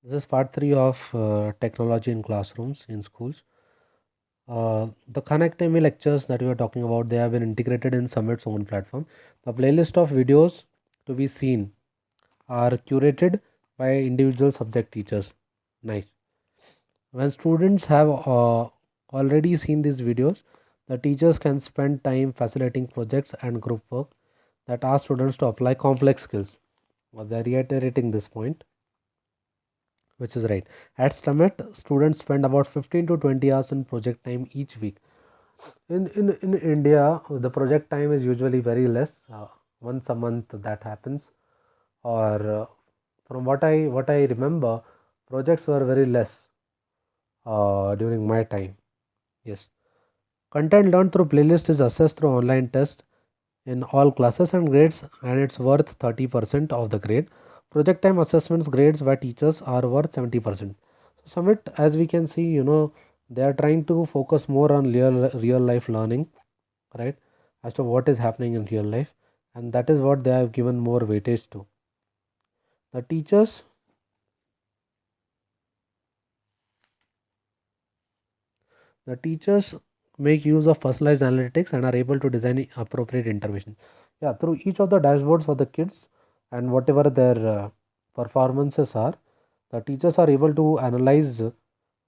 This is part 3 of technology in classrooms in schools. The Khan Academy lectures that we are talking about, they have been integrated in Summit's own platform. The playlist of videos to be seen are curated by individual subject teachers. Nice. When students have already seen these videos, the teachers can spend time facilitating projects and group work that ask students to apply complex skills. They're reiterating this point, which is right. At Summit, students spend about 15 to 20 hours in project time each week. In India, the project time is usually very less. Once a month that happens, or from what I remember, projects were very less during my time. Yes, content learned through playlist is assessed through online test in all classes and grades, and it's worth 30% of the grade. Project time assessments grades by teachers are worth 70%. So Summit, as we can see, they are trying to focus more on real life learning, right? As to what is happening in real life, and that is what they have given more weightage to. The teachers make use of personalized analytics and are able to design appropriate intervention. Yeah, through each of the dashboards for the kids and whatever their performances are, the teachers are able to analyze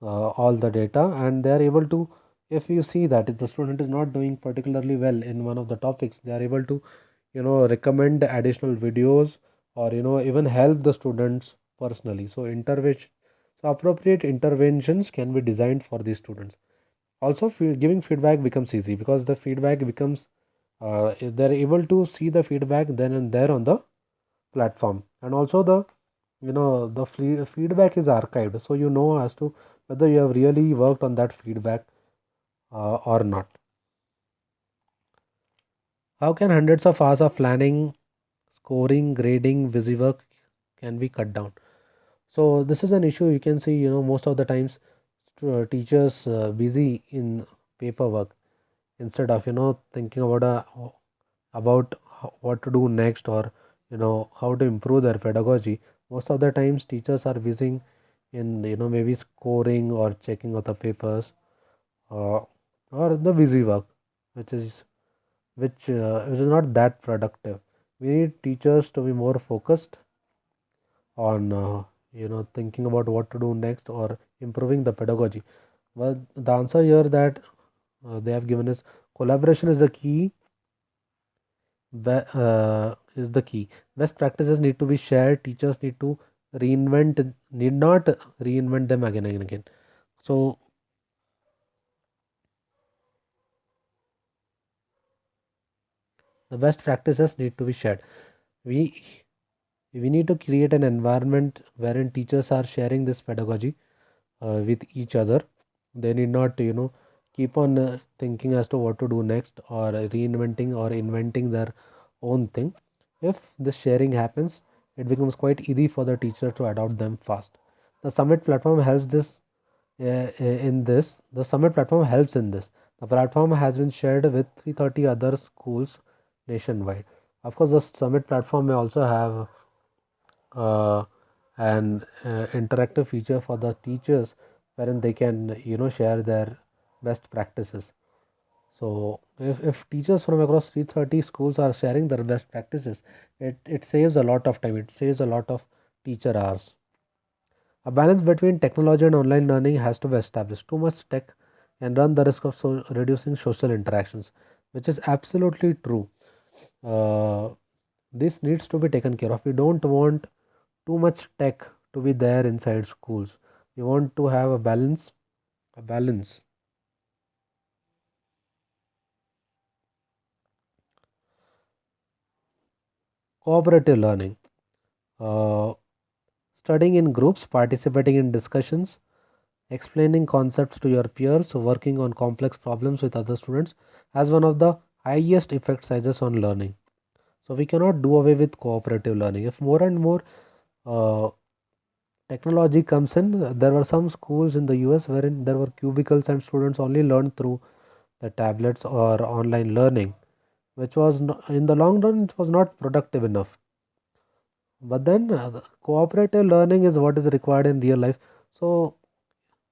all the data, and they are able to, if you see that if the student is not doing particularly well in one of the topics, they are able to recommend additional videos, or even help the students personally. So intervention, so appropriate interventions can be designed for these students. Also, giving feedback becomes easy because the feedback becomes they're able to see the feedback then and there on the platform. And also the feedback is archived, so you know as to whether you have really worked on that feedback or not. How can hundreds of hours of planning, scoring, grading, busy work can be cut down? So this is an issue. You can see, most of the times teachers busy in paperwork instead of thinking about what to do next, or how to improve their pedagogy. Most of the times teachers are busy in maybe scoring or checking of the papers, uh, or the busy work, which is which is not that productive. We need teachers to be more focused on thinking about what to do next or improving the pedagogy. Well, the answer here that they have given is collaboration is the key. Is the key. Best practices need to be shared. Teachers need not reinvent them again and again. So the best practices need to be shared. We we need to create an environment wherein teachers are sharing this pedagogy with each other. They need not keep on thinking as to what to do next, or reinventing or inventing their own thing. If this sharing happens, it becomes quite easy for the teacher to adopt them fast. The Summit platform helps this in this. The Summit platform helps in this. The platform has been shared with 330 other schools nationwide. Of course, the Summit platform may also have uh, an interactive feature for the teachers, wherein they can share their best practices. So if teachers from across 330 schools are sharing their best practices, it saves a lot of time, it saves a lot of teacher hours. A balance between technology and online learning has to be established. Too much tech can run the risk of reducing social interactions, which is absolutely true. uh, this needs to be taken care of. We don't want too much tech to be there inside schools. We want to have a balance. Cooperative learning, uh, studying in groups, participating in discussions, explaining concepts to your peers, working on complex problems with other students has one of the highest effect sizes on learning. So we cannot do away with cooperative learning. If more and more uh, technology comes in, there were some schools in the US wherein there were cubicles and students only learned through the tablets or online learning, which was in the long run it was not productive enough. But then the cooperative learning is what is required in real life. So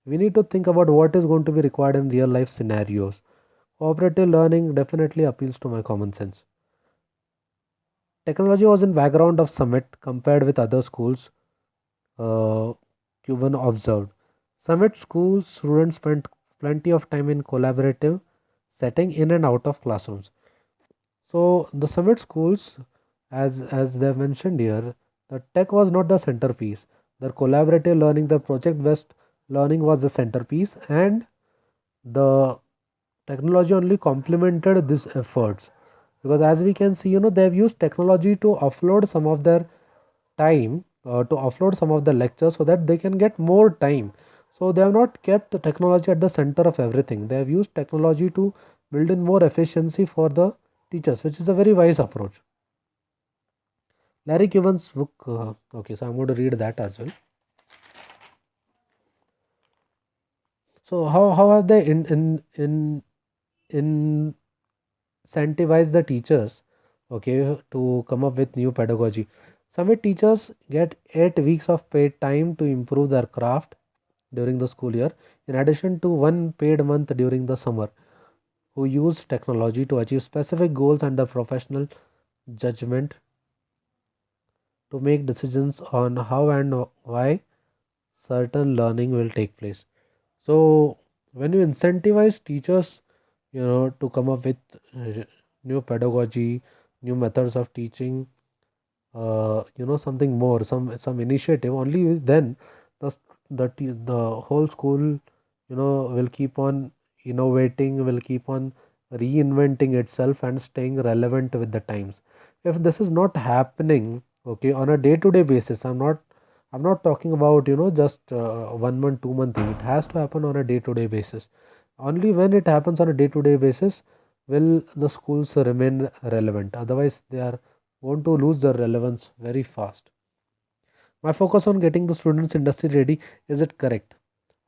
we need to think about what is going to be required in real life scenarios. Cooperative learning definitely appeals to my common sense. Technology was in background of Summit compared with other schools. Cuban observed. Summit schools students spent plenty of time in collaborative setting in and out of classrooms. So the Summit schools, as they have mentioned here, the tech was not the centerpiece. The collaborative learning, the project-based learning was the centerpiece, and the technology only complemented these efforts. Because as we can see, they have used technology to offload some of their time, to offload some of the lectures so that they can get more time. So they have not kept the technology at the center of everything. They have used technology to build in more efficiency for the teachers, which is a very wise approach. Larry Cuban's book. Okay, so I'm going to read that as well. So how have they in incentivize the teachers, okay, to come up with new pedagogy? Summit teachers get 8 weeks of paid time to improve their craft during the school year, in addition to one paid month during the summer, who use technology to achieve specific goals under professional judgment to make decisions on how and why certain learning will take place. So when you incentivize teachers, to come up with new pedagogy, new methods of teaching, something more, some initiative, only then the whole school, will keep on innovating, will keep on reinventing itself and staying relevant with the times. If this is not happening, okay, on a day-to-day basis, I'm not talking about just 1 month, 2 month thing. It has to happen on a day-to-day basis. Only when it happens on a day-to-day basis will the schools remain relevant. Otherwise, they are going to lose their relevance very fast. My focus on getting the students industry ready, is it correct?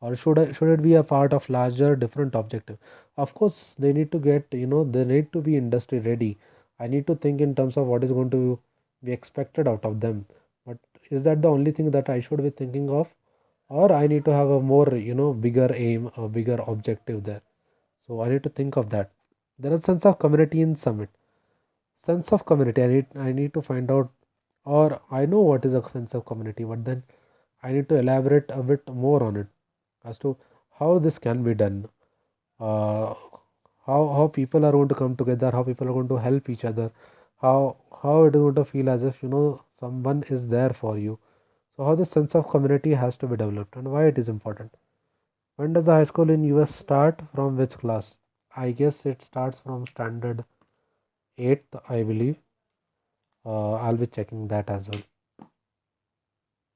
Or should it be a part of larger different objective? Of course, they need to get, they need to be industry ready. I need to think in terms of what is going to be expected out of them. But is that the only thing that I should be thinking of? Or I need to have a more, bigger aim, a bigger objective there. So I need to think of that. There is a sense of community in Summit. Sense of community. I need to find out, or I know what is a sense of community, but then I need to elaborate a bit more on it as to how this can be done. Uh, how people are going to come together, how people are going to help each other, how it is going to feel as if someone is there for you. So how this sense of community has to be developed and why it is important. When does the high school in US start? From which class? I guess it starts from standard 8th, I believe. I'll be checking that as well.